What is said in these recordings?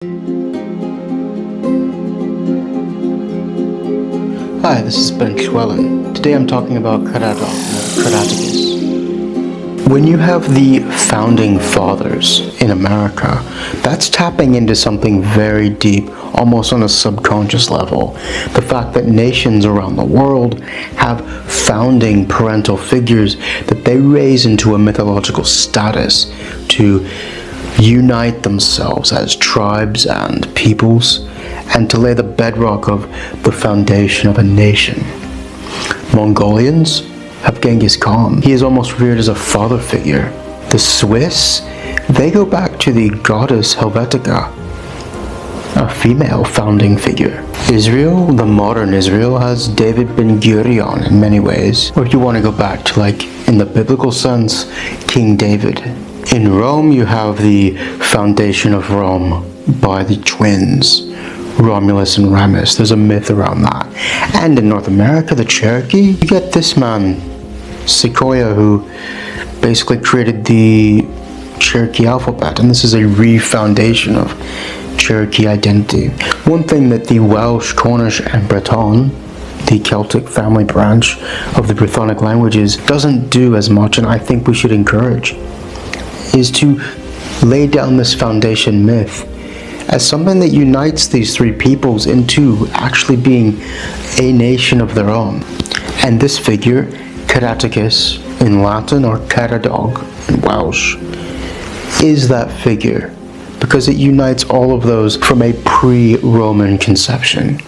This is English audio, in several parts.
Hi, this is Ben Llewellyn. Today I'm talking about Caradoc, Caratacus. When you have the founding fathers in America, that's tapping into something very deep, almost on a subconscious level. The fact that nations around the world have founding parental figures that they raise into a mythological status to unite themselves as tribes and peoples, and to lay the bedrock of the foundation of a nation. Mongolians have Genghis Khan. He is almost revered as a father figure. The Swiss, they go back to the goddess Helvetica, a female founding figure. Israel, the modern Israel, has David ben Gurion in many ways. Or if you want to go back to, like, in the biblical sense, King David. In Rome, you have the foundation of Rome by the twins, Romulus and Remus. There's a myth around that. And in North America, the Cherokee, you get this man, Sequoia, who basically created the Cherokee alphabet, and this is a re-foundation of Cherokee identity. One thing that the Welsh, Cornish and Breton, the Celtic family branch of the Brythonic languages, doesn't do as much, and I think we should encourage, is to lay down this foundation myth as something that unites these three peoples into actually being a nation of their own. And this figure, Caratacus in Latin or Caradog in Welsh, is that figure because it unites all of those from a pre-Roman conception.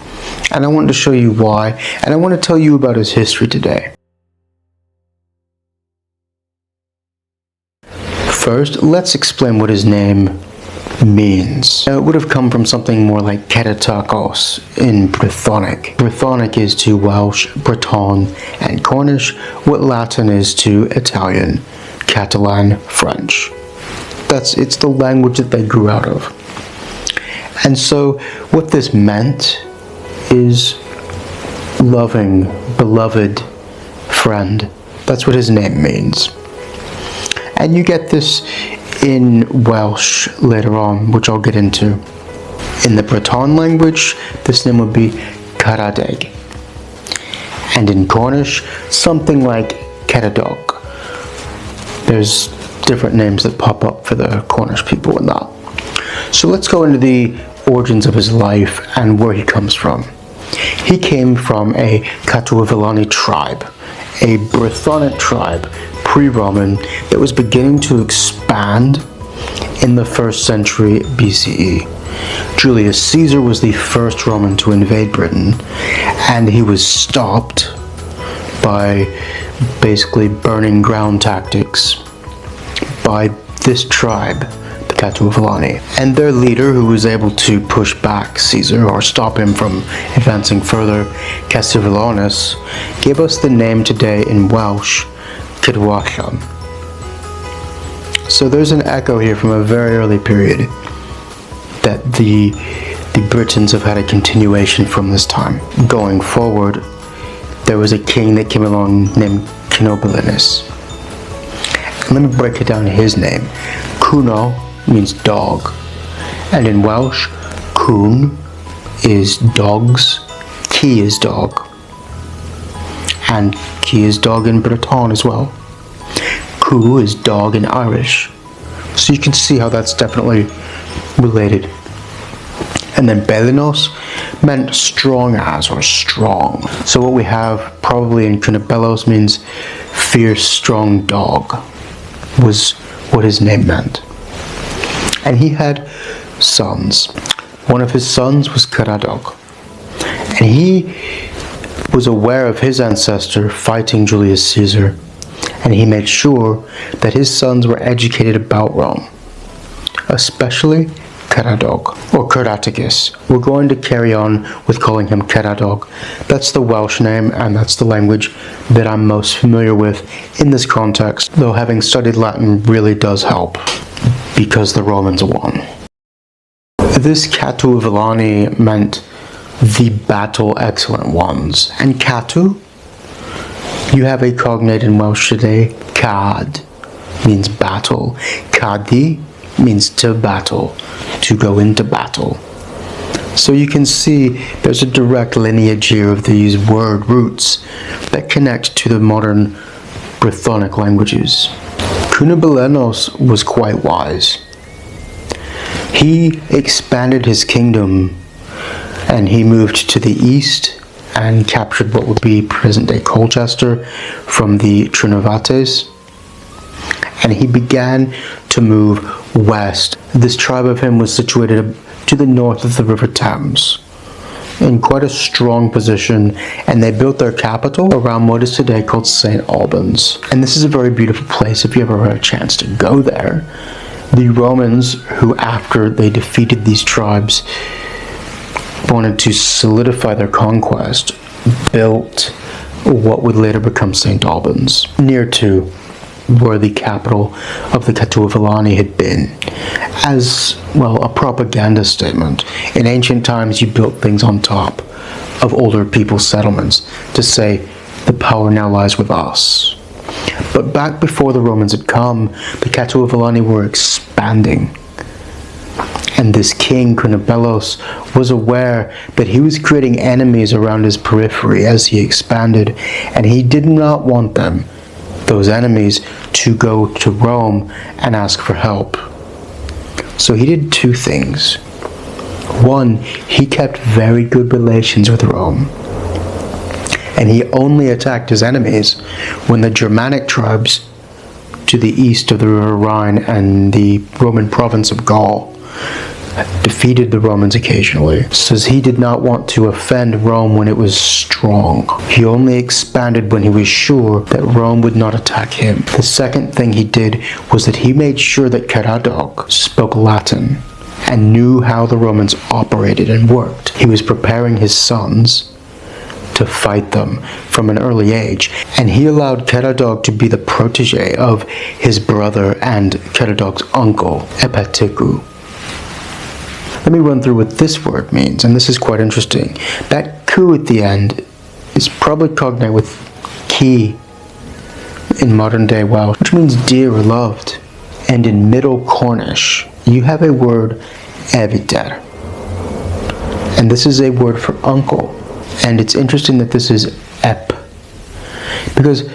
And I want to show you why, and I want to tell you about his history today. First, let's explain what his name means. Now, it would have come from something more like Caratacus in Brythonic. Brythonic is to Welsh, Breton, and Cornish what Latin is to Italian, Catalan, French. It's the language that they grew out of. And so what this meant is loving, beloved friend. That's what his name means. And you get this in Welsh later on, which I'll get into. In the Breton language, this name would be Caradog. And in Cornish, something like Caradog. There's different names that pop up for the Cornish people in that. So let's go into the origins of his life and where he comes from. He came from a Katuvellani tribe, a Brythonic tribe, pre-Roman, that was beginning to expand in the 1st century BCE. Julius Caesar was the first Roman to invade Britain, and he was stopped by basically burning ground tactics by this tribe, the Katuvellani. And their leader, who was able to push back Caesar or stop him from advancing further, Caesavilanus, gave us the name today in Welsh, Cadwallon. So there's an echo here from a very early period that the Britons have had a continuation from this time. Going forward, there was a king that came along named Caenobilinus. And let me break it down to his name. Cuno means dog, and in Welsh, cwn is dogs, ci is dog, and ci is dog in Breton as well. Cu is dog in Irish. So you can see how that's definitely related. And then Belinos meant strong as or strong. So what we have probably in Cunobelos means fierce, strong dog, was what his name meant. And he had sons. One of his sons was Caradog. And he was aware of his ancestor fighting Julius Caesar, and he made sure that his sons were educated about Rome, especially Caradog, or Caratacus. We're going to carry on with calling him Caradog. That's the Welsh name, and that's the language that I'm most familiar with in this context, though having studied Latin really does help, because the Romans won. This Katuvellani meant the battle excellent ones, and Catu, you have a cognate in Welsh today, cad, means battle. Cadi means to battle, to go into battle. So you can see there's a direct lineage here of these word roots that connect to the modern Brythonic languages. Cunobelennos was quite wise. He expanded his kingdom and he moved to the east and captured what would be present-day Colchester from the Trinovates. And he began to move west. This tribe of him was situated to the north of the River Thames, in quite a strong position, and they built their capital around what is today called St. Albans. And this is a very beautiful place if you ever had a chance to go there. The Romans, who after they defeated these tribes wanted to solidify their conquest, built what would later become St. Albans, near to where the capital of the Katuvellani had been, as, well, a propaganda statement. In ancient times, you built things on top of older people's settlements to say, the power now lies with us. But back before the Romans had come, the Katuvellani were expanding. And this king, Cunobellos, was aware that he was creating enemies around his periphery as he expanded, and he did not want them, those enemies, to go to Rome and ask for help. So he did two things. One, he kept very good relations with Rome, and he only attacked his enemies when the Germanic tribes to the east of the River Rhine and the Roman province of Gaul defeated the Romans occasionally. Says he did not want to offend Rome when it was strong. He only expanded when he was sure that Rome would not attack him. The second thing he did was that he made sure that Caradoc spoke Latin and knew how the Romans operated and worked. He was preparing his sons to fight them from an early age, and he allowed Caradog to be the protege of his brother and Caradog's uncle, Epatiku. Let me run through what this word means, and this is quite interesting. That ku at the end is probably cognate with ki in modern day Welsh, which means dear or loved. And in Middle Cornish, you have a word eviter, and this is a word for uncle. And it's interesting that this is ep, because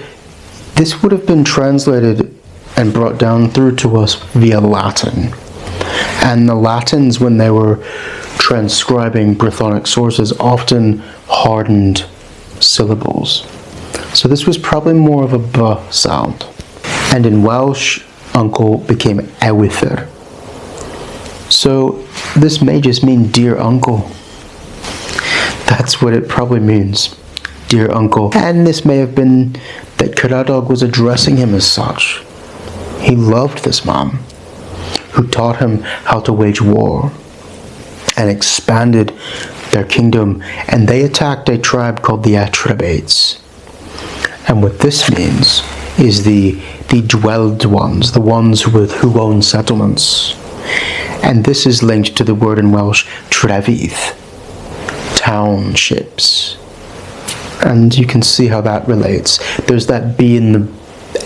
this would have been translated and brought down through to us via Latin. And the Latins, when they were transcribing Brythonic sources, often hardened syllables. So this was probably more of a b sound. And in Welsh, uncle became ewither. So this may just mean dear uncle. That's what it probably means, dear uncle. And this may have been that Caradog was addressing him as such. He loved this man, who taught him how to wage war and expanded their kingdom, and they attacked a tribe called the Atrebates. And what this means is the dwelled ones, the ones who own settlements. And this is linked to the word in Welsh, trefydd, townships. And you can see how that relates. There's that B in the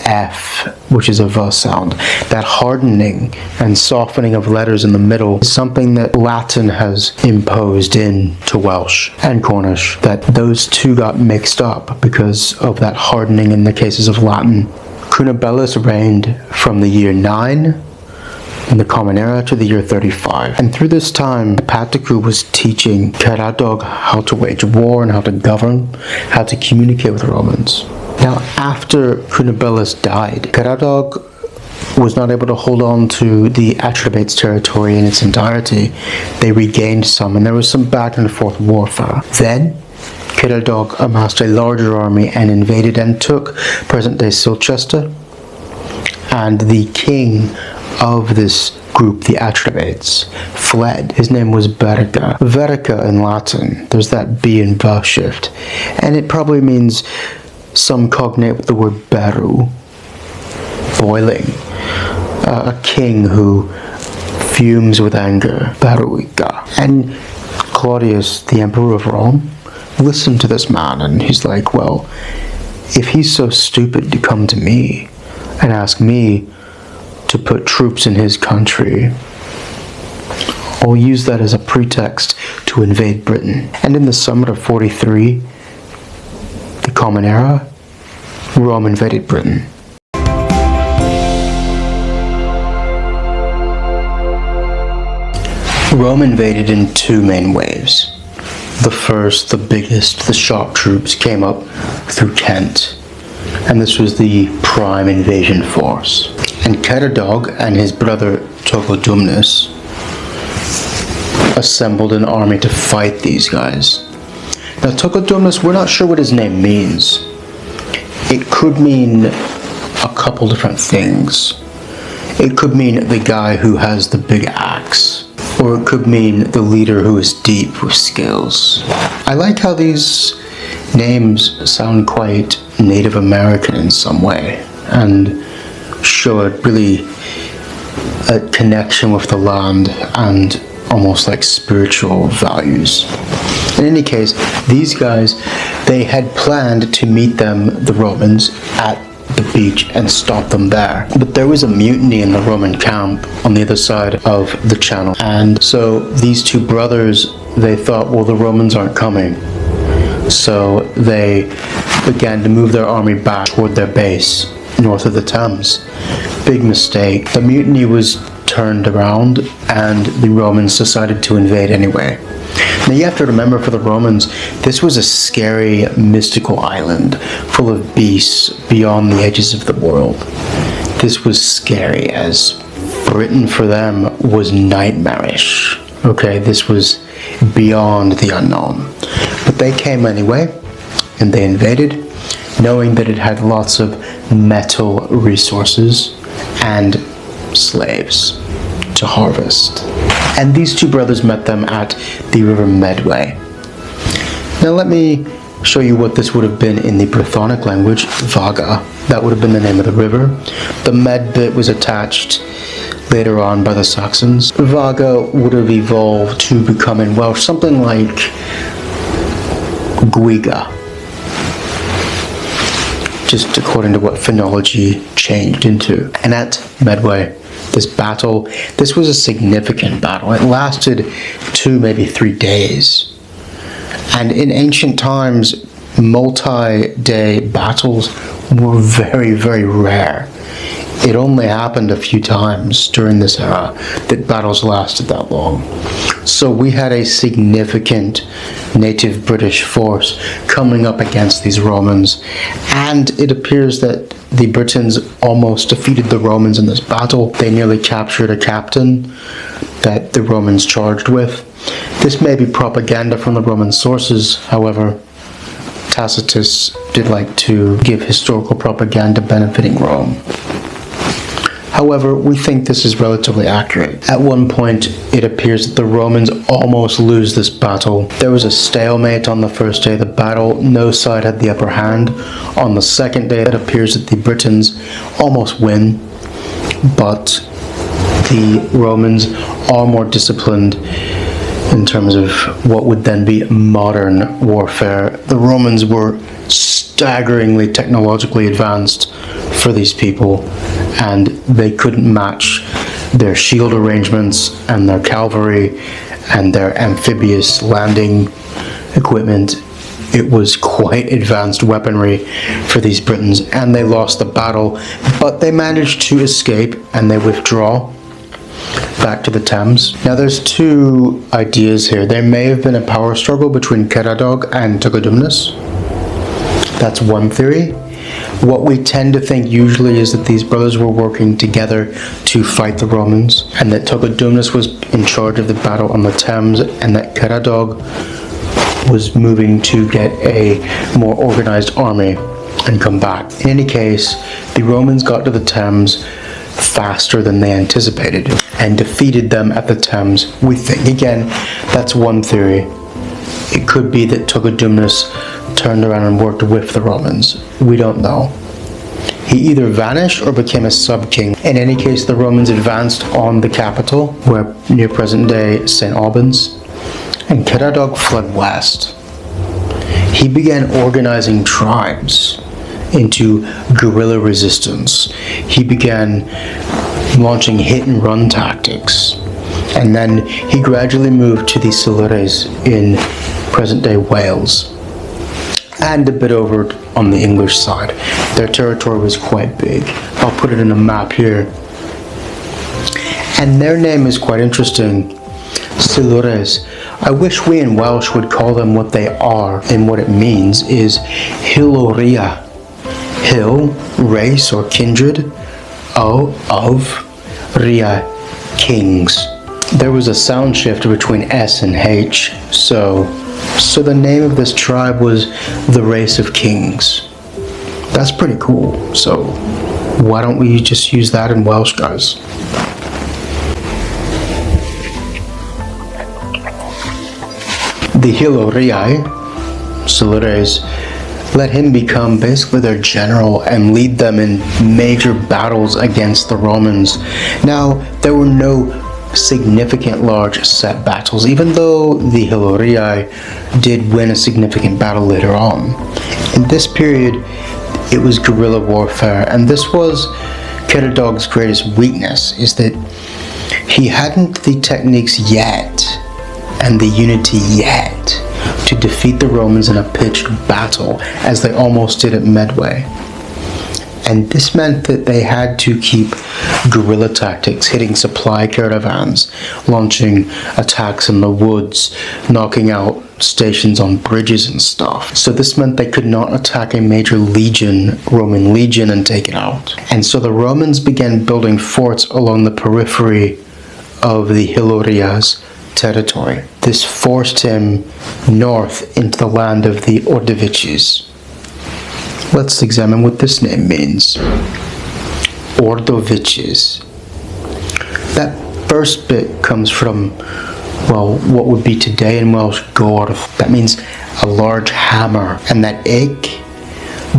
F, which is a V sound. That hardening and softening of letters in the middle is something that Latin has imposed into Welsh and Cornish, that those two got mixed up because of that hardening in the cases of Latin. Cunobellos reigned from the year 9 in the Common Era to the year 35. And through this time, Epatiku was teaching Caradog how to wage war and how to govern, how to communicate with Romans. Now, after Cunobellos died, Caradog was not able to hold on to the Atrebates territory in its entirety. They regained some, and there was some back and forth warfare. Then, Caradog amassed a larger army and invaded and took present-day Silchester, and the king of this group, the Atrebates, fled. His name was Verica. Verica in Latin, there's that B and V shift, and it probably means some cognate with the word beru, boiling. A king who fumes with anger, beruica. And Claudius, the emperor of Rome, listened to this man, and he's like, well, if he's so stupid to come to me and ask me to put troops in his country, or use that as a pretext to invade Britain. And in the summer of 43, the Common Era, Rome invaded Britain. Rome invaded in two main waves. The first, the biggest, the sharp troops came up through Kent, and this was the prime invasion force. And Caradog and his brother Togodumnus assembled an army to fight these guys. Now Togodumnus, we're not sure what his name means. It could mean a couple different things. It could mean the guy who has the big axe, or it could mean the leader who is deep with skills. I like how these names sound quite Native American in some way, and show a connection with the land and almost like spiritual values. In any case, these guys, they had planned to meet the Romans, at the beach and stop them there. But there was a mutiny in the Roman camp on the other side of the channel. And so these two brothers, they thought, well, the Romans aren't coming. So they began to move their army back toward their base, north of the Thames. Big mistake. The mutiny was turned around and the Romans decided to invade anyway. Now you have to remember, for the Romans, this was a scary, mystical island full of beasts beyond the edges of the world. This was scary, as Britain for them was nightmarish. Okay, this was beyond the unknown. But they came anyway, and they invaded, knowing that it had lots of metal resources and slaves to harvest. And these two brothers met them at the river Medway. Now let me show you what this would have been in the Brythonic language, Vaga. That would have been the name of the river. The Med bit was attached later on by the Saxons. Vaga would have evolved to become in Welsh something like Guiga, just according to what phonology changed into. And at Medway, this was a significant battle. It lasted 2, maybe 3 days. And in ancient times, multi-day battles were very, very rare. It only happened a few times during this era that battles lasted that long. So we had a significant native British force coming up against these Romans, and it appears that the Britons almost defeated the Romans in this battle. They nearly captured a captain that the Romans charged with. This may be propaganda from the Roman sources, however, Tacitus did like to give historical propaganda benefiting Rome. However, we think this is relatively accurate. At one point, it appears that the Romans almost lose this battle. There was a stalemate on the first day of the battle. No side had the upper hand. On the second day, it appears that the Britons almost win, but the Romans are more disciplined in terms of what would then be modern warfare. The Romans were staggeringly technologically advanced for these people, and they couldn't match their shield arrangements and their cavalry and their amphibious landing equipment. It was quite advanced weaponry for these Britons, and they lost the battle, but they managed to escape and they withdraw back to the Thames. Now there's two ideas here. There may have been a power struggle between Caradog and Togodumnus. That's one theory. What we tend to think usually is that these brothers were working together to fight the Romans, and that Togodumnus was in charge of the battle on the Thames, and that Caradog was moving to get a more organized army and come back. In any case, the Romans got to the Thames faster than they anticipated and defeated them at the Thames, we think. Again, that's one theory. It could be that Togodumnus turned around and worked with the Romans. We don't know. He either vanished or became a sub-king. In any case, the Romans advanced on the capital, where near present-day St. Albans, and Caradog fled west. He began organizing tribes into guerrilla resistance. He began launching hit-and-run tactics. And then he gradually moved to the Silures in present-day Wales, and a bit over on the English side. Their territory was quite big. I'll put it in a map here. And their name is quite interesting, Silures. I wish we in Welsh would call them what they are, and what it means is Hiloria. Hill, race or kindred, of, Ria, kings. There was a sound shift between S and H, so the name of this tribe was the race of kings. That's pretty cool. So why don't we just use that in Welsh, guys? The Hilorii, Silures, let him become basically their general and lead them in major battles against the Romans. Now, there were no significant large set battles, even though the Hilorii did win a significant battle later on. In this period, it was guerrilla warfare, and this was Caradog's greatest weakness, is that he hadn't the techniques yet and the unity yet to defeat the Romans in a pitched battle, as they almost did at Medway. And this meant that they had to keep guerrilla tactics, hitting supply caravans, launching attacks in the woods, knocking out stations on bridges and stuff. So this meant they could not attack a major legion, Roman legion, and take it out. And so the Romans began building forts along the periphery of the Hiloria's territory. This forced him north into the land of the Ordovices. Let's examine what this name means. Ordovices. That first bit comes from, well, what would be today in Welsh, gorf. That means a large hammer. And that ig,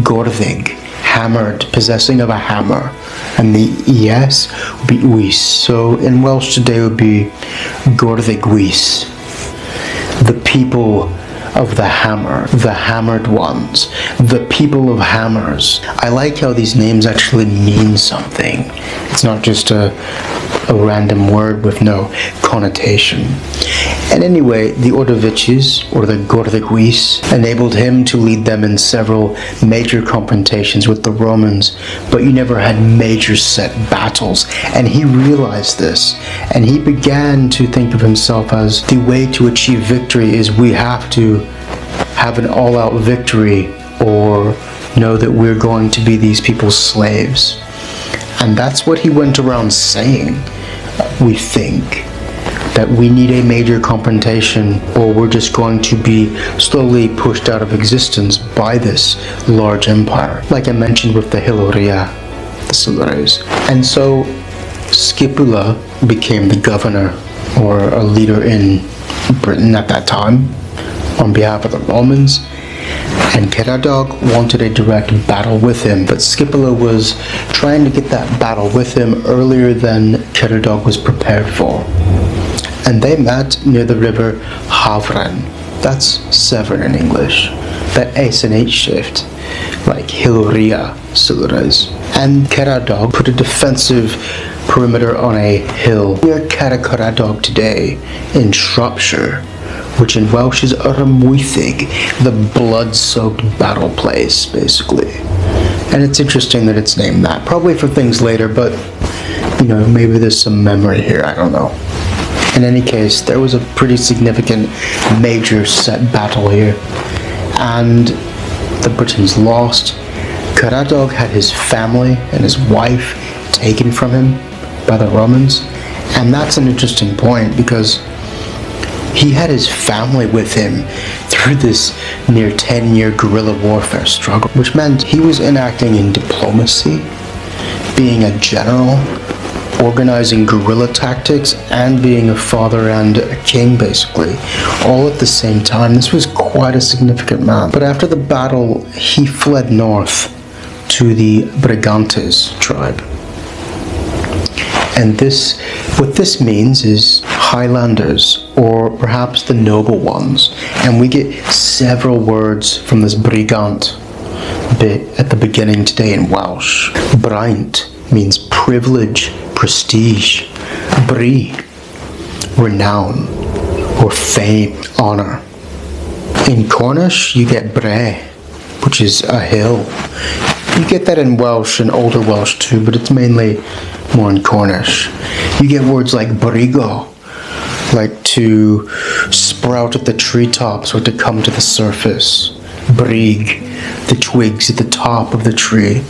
gorfig, hammered, possessing of a hammer. And the es would be uis. So in Welsh today would be gorfiguis. The people of the hammer, the hammered ones, the people of hammers. I like how these names actually mean something. It's not just a random word with no connotation. And anyway, the Ordovices, or the Gorfiguis, enabled him to lead them in several major confrontations with the Romans, but he never had major set battles, and he realized this, and he began to think of himself as the way to achieve victory is we have to have an all-out victory, or know that we're going to be these people's slaves. And that's what he went around saying. We think that we need a major confrontation, or we're just going to be slowly pushed out of existence by this large empire, like I mentioned with the Hiloria, the Silures. And so Scipula became the governor, or a leader in Britain at that time, on behalf of the Romans, and Caradog wanted a direct battle with him, but Scipula was trying to get that battle with him earlier than Caradog was prepared for. And they met near the river Havren. That's Severn in English. That S and H shift, like Hiloria, Silures. And Caradog put a defensive perimeter on a hill near Caradog today in Shropshire, which in Welsh is Arymwythig, the blood-soaked battle place, basically. And it's interesting that it's named that, probably for things later, but, you know, maybe there's some memory here, I don't know. In any case, there was a pretty significant major set battle here, and the Britons lost. Caradog had his family and his wife taken from him by the Romans, and that's an interesting point because he had his family with him through this near 10-year guerrilla warfare struggle, which meant he was enacting in diplomacy, being a general, organizing guerrilla tactics, and being a father and a king, basically, all at the same time. This was quite a significant man. But after the battle, he fled north to the Brigantes tribe. And what this means is Highlanders, or perhaps the noble ones. And we get several words from this Brigant bit at the beginning today in Welsh. Braint means privilege, prestige. Bri, renown, or fame, honor. In Cornish, you get bre, which is a hill. You get that in Welsh and Older Welsh too, but it's mainly more in Cornish. You get words like brigo, like to sprout at the treetops or to come to the surface. Brig, the twigs at the top of the tree.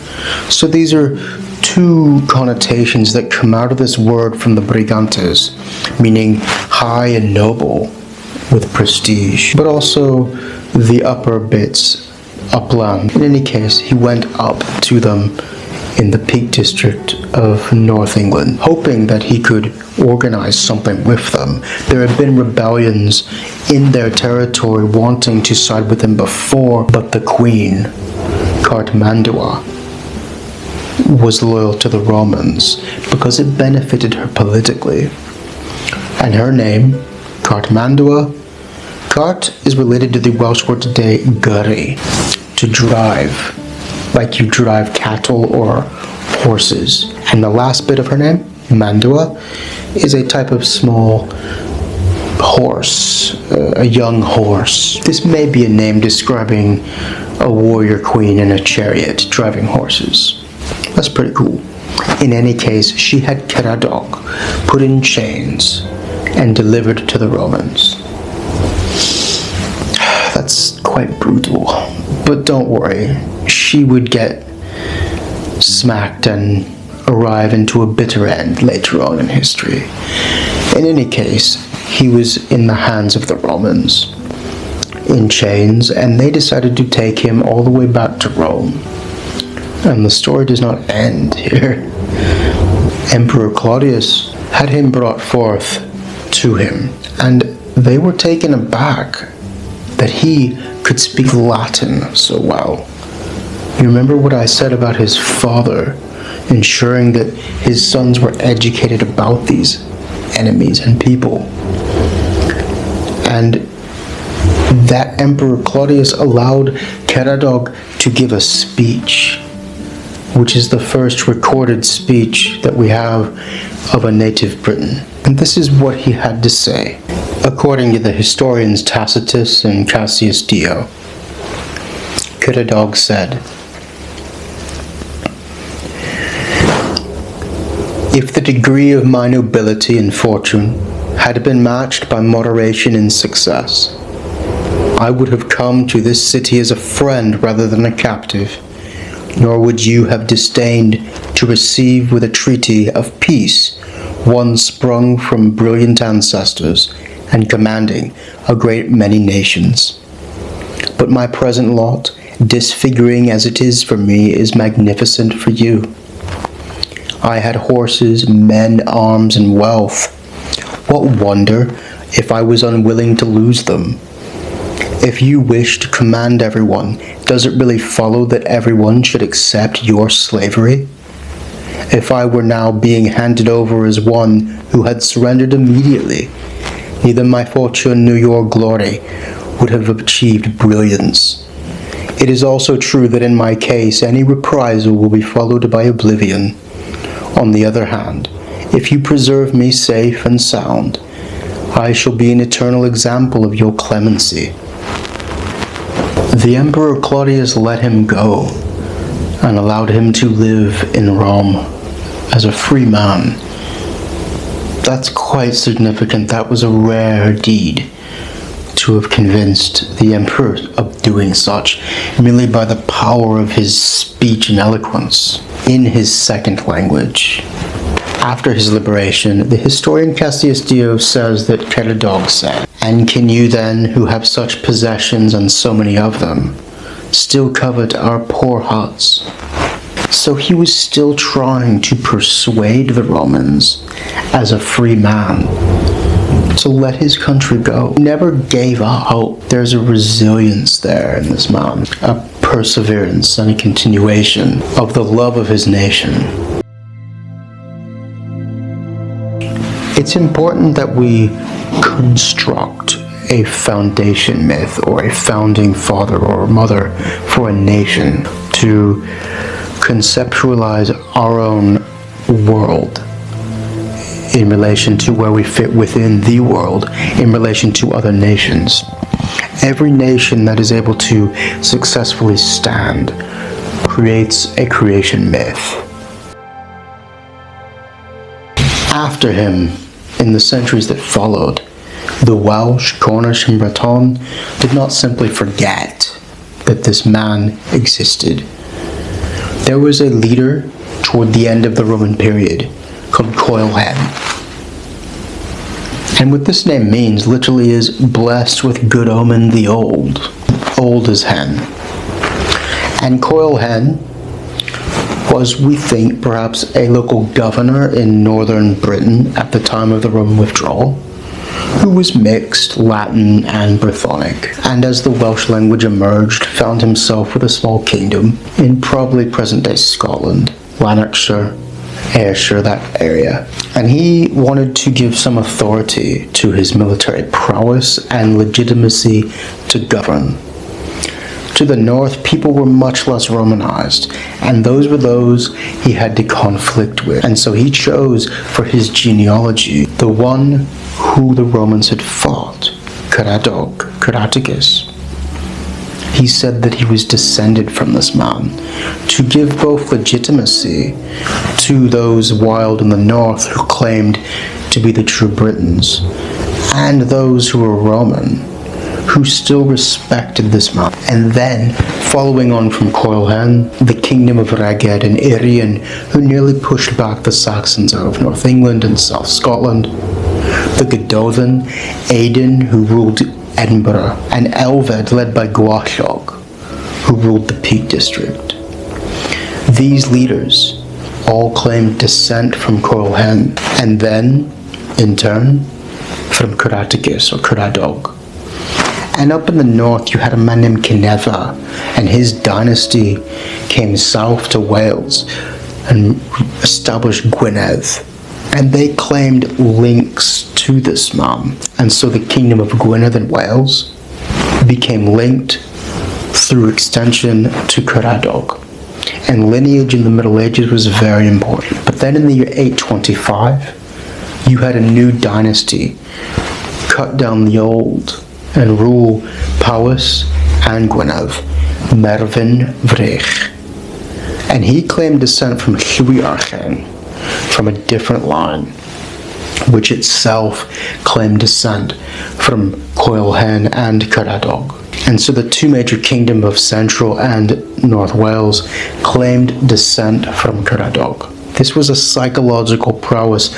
So these are two connotations that come out of this word from the Brigantes, meaning high and noble with prestige, but also the upper bits, upland. In any case, he went up to them in the Peak District of North England, hoping that he could organize something with them. There had been rebellions in their territory wanting to side with him before, but the queen, Cartamandua, was loyal to the Romans because it benefited her politically. And her name, Cartamandua, Cart is related to the Welsh word today, gyrru, to drive, like you drive cattle or horses. And the last bit of her name, Mandua, is a type of small horse, a young horse. This may be a name describing a warrior queen in a chariot driving horses. That's pretty cool. In any case, she had Caradoc put in chains and delivered to the Romans. That's quite brutal, but don't worry, she would get smacked and arrive into a bitter end later on in history. In any case, he was in the hands of the Romans, in chains, and they decided to take him all the way back to Rome. And the story does not end here. Emperor Claudius had him brought forth to him, and they were taken aback that he could speak Latin so well. You remember what I said about his father ensuring that his sons were educated about these enemies and people. And that Emperor Claudius allowed Caradog to give a speech, which is the first recorded speech that we have of a native Briton. And this is what he had to say. According to the historians Tacitus and Cassius Dio, Caradog said, "If the degree of my nobility and fortune had been matched by moderation and success, I would have come to this city as a friend rather than a captive, nor would you have disdained to receive with a treaty of peace one sprung from brilliant ancestors and commanding a great many nations. But my present lot, disfiguring as it is for me, is magnificent for you. I had horses, men, arms, and wealth. What wonder if I was unwilling to lose them? If you wish to command everyone, does it really follow that everyone should accept your slavery? If I were now being handed over as one who had surrendered immediately, neither my fortune nor your glory would have achieved brilliance. It is also true that in my case any reprisal will be followed by oblivion. On the other hand, if you preserve me safe and sound, I shall be an eternal example of your clemency." The Emperor Claudius let him go and allowed him to live in Rome as a free man. That's quite significant. That was a rare deed to have convinced the emperor of doing such, merely by the power of his speech and eloquence in his second language. After his liberation, the historian Cassius Dio says that Caradog said, "And can you then, who have such possessions and so many of them, still covet our poor huts?" So he was still trying to persuade the Romans, as a free man, to let his country go. He never gave up hope. There's a resilience there in this man, a perseverance and a continuation of the love of his nation. It's important that we construct a foundation myth or a founding father or mother for a nation to conceptualize our own world in relation to where we fit within the world in relation to other nations. Every nation that is able to successfully stand creates a creation myth. After him, in the centuries that followed, the Welsh, Cornish and Breton did not simply forget that this man existed. There was a leader toward the end of the Roman period called Coelhen. And what this name means literally is blessed with good omen the old. Old as hen. And Coelhen was, we think, perhaps a local governor in northern Britain at the time of the Roman withdrawal, who was mixed Latin and Brythonic, and as the Welsh language emerged, found himself with a small kingdom in probably present-day Scotland, Lanarkshire, Ayrshire, that area. And he wanted to give some authority to his military prowess and legitimacy to govern. To the north, people were much less Romanized, and those were those he had to conflict with. And so he chose for his genealogy the one who the Romans had fought, Caradog, Caratacus. He said that he was descended from this man to give both legitimacy to those wild in the north who claimed to be the true Britons, and those who were Roman who still respected this man. And then, following on from Coelhen, the kingdom of Rheged and Irian, who nearly pushed back the Saxons out of North England and South Scotland, the Gododin, Aidan, who ruled Edinburgh, and Elved, led by Guashog, who ruled the Peak District. These leaders all claimed descent from Coelhen, and then, in turn, from Caratacus or Caradog. And up in the north, you had a man named Cyneffa, and his dynasty came south to Wales and established Gwynedd. And they claimed links to this man. And so the kingdom of Gwynedd in Wales became linked through extension to Caradog. And lineage in the Middle Ages was very important. But then in the year 825, you had a new dynasty cut down the old and rule Powys and Gwynedd, Mervyn Vrech. And he claimed descent from Llywarchen, from a different line, which itself claimed descent from Coelhen and Caradog. And so the two major kingdoms of Central and North Wales claimed descent from Caradog. This was a psychological prowess,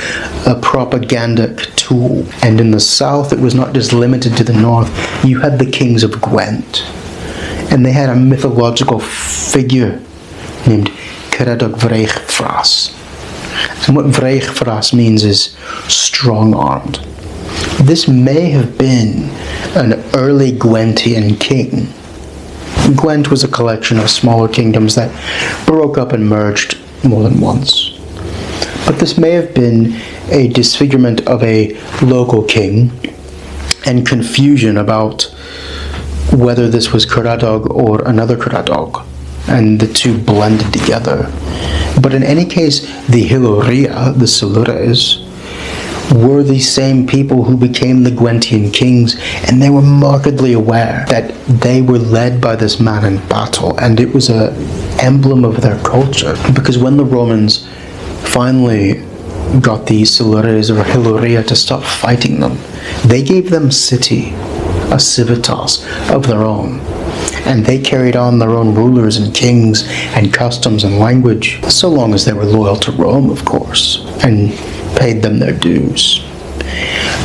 a propagandic tool. And in the south, it was not just limited to the north. You had the kings of Gwent. And they had a mythological figure named Caradog Vrechfras. And what Vrechfras means is strong-armed. This may have been an early Gwentian king. Gwent was a collection of smaller kingdoms that broke up and merged more than once. But this may have been a disfigurement of a local king and confusion about whether this was Caradog or another Caradog, and the two blended together. But in any case, the Hiloria, the Silures, were the same people who became the Gwentian kings, and they were markedly aware that they were led by this man in battle, and it was an emblem of their culture. Because when the Romans finally got the Silures or Hiloria to stop fighting them, they gave them city, a civitas of their own, and they carried on their own rulers and kings and customs and language, so long as they were loyal to Rome, of course, and paid them their dues.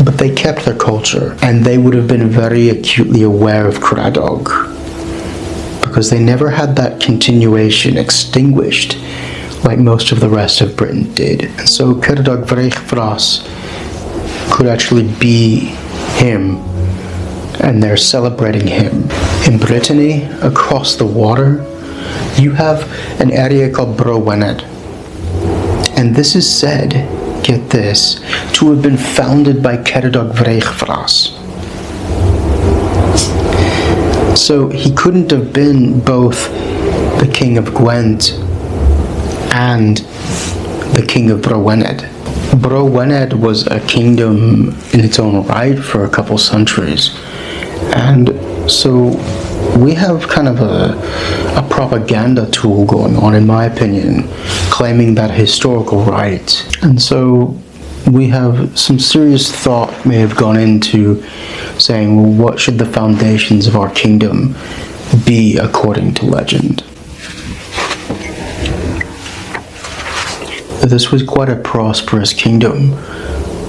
But they kept their culture, and they would have been very acutely aware of Caradog, because they never had that continuation extinguished like most of the rest of Britain did. And so Caradog Vrechfras could actually be him, and they're celebrating him. In Brittany, across the water, you have an area called Browenned, and this is said, get this, to have been founded by Caradog Vrechfras. So he couldn't have been both the king of Gwent and the king of Browened. Browened was a kingdom in its own right for a couple centuries, and so we have kind of a propaganda tool going on, in my opinion, claiming that historical right. And so we have some serious thought may have gone into saying, well, what should the foundations of our kingdom be according to legend? This was quite a prosperous kingdom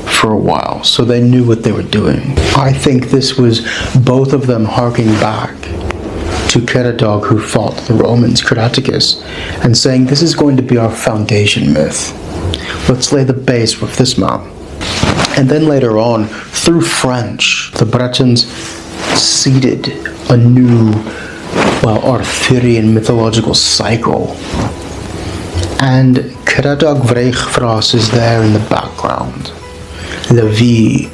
for a while, so they knew what they were doing. I think this was both of them harking back to Caradog, who fought the Romans, Caratacus, and saying, this is going to be our foundation myth. Let's lay the base with this man. And then later on, through French, the Britons seeded a new, Arthurian mythological cycle. And Caradog Vreich is there in the background. La vie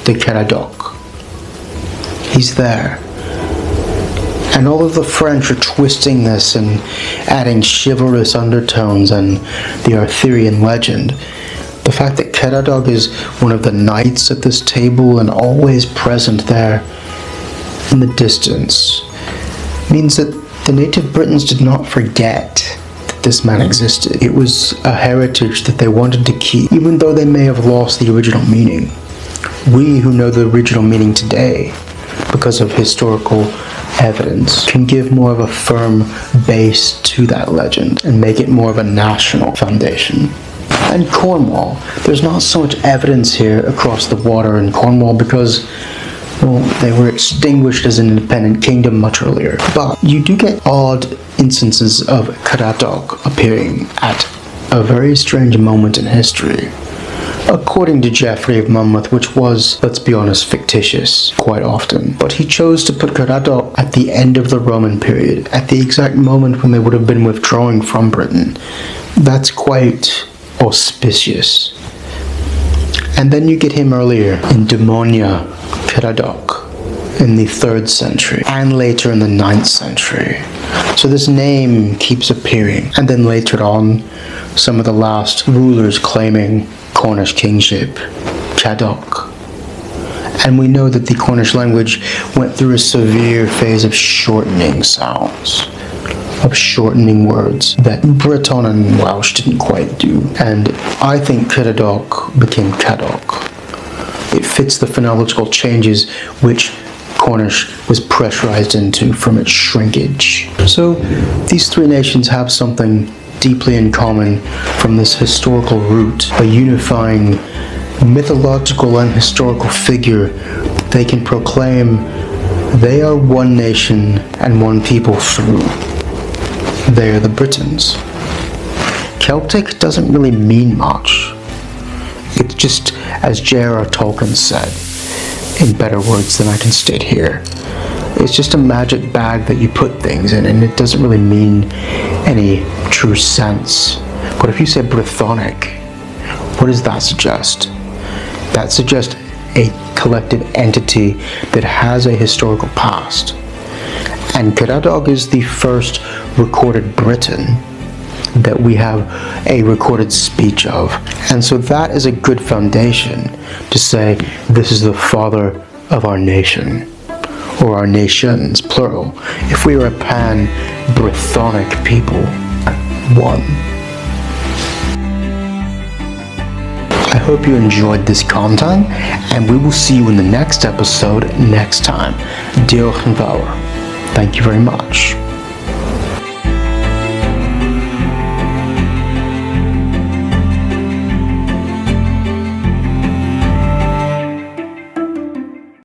de Caradoc. He's there. And all of the French are twisting this and adding chivalrous undertones and the Arthurian legend. The fact that Caradog is one of the knights at this table and always present there in the distance means that the native Britons did not forget that this man existed. It was a heritage that they wanted to keep, even though they may have lost the original meaning. We who know the original meaning today, because of historical evidence, can give more of a firm base to that legend and make it more of a national foundation. And Cornwall, there's not so much evidence here across the water in Cornwall because, they were extinguished as an independent kingdom much earlier. But you do get odd instances of Caradoc appearing at a very strange moment in history. According to Geoffrey of Monmouth, which was, let's be honest, fictitious quite often. But he chose to put Caradoc at the end of the Roman period, at the exact moment when they would have been withdrawing from Britain. That's quite auspicious. And then you get him earlier in Demonia, Caradoc, in the 3rd century, and later in the 9th century. So this name keeps appearing. And then later on, some of the last rulers claiming Cornish kingship, Caradoc. And we know that the Cornish language went through a severe phase of shortening sounds, of shortening words that Breton and Welsh didn't quite do. And I think Caradoc became Caradoc. It fits the phonological changes which Cornish was pressurized into from its shrinkage. So these three nations have something deeply in common from this historical root, a unifying mythological and historical figure. They can proclaim they are one nation and one people through. They are the Britons. Celtic doesn't really mean much. It's just, as J.R.R. Tolkien said, in better words than I can state here, it's just a magic bag that you put things in, and it doesn't really mean any true sense. But if you say Brythonic, what does that suggest? That suggests a collective entity that has a historical past. And Caradog is the first recorded Briton that we have a recorded speech of. And so that is a good foundation to say this is the father of our nation, or our nations, plural, if we were a pan-Brythonic people, one. I hope you enjoyed this content, and we will see you in the next episode next time. Diolch yn fawr. Thank you very much.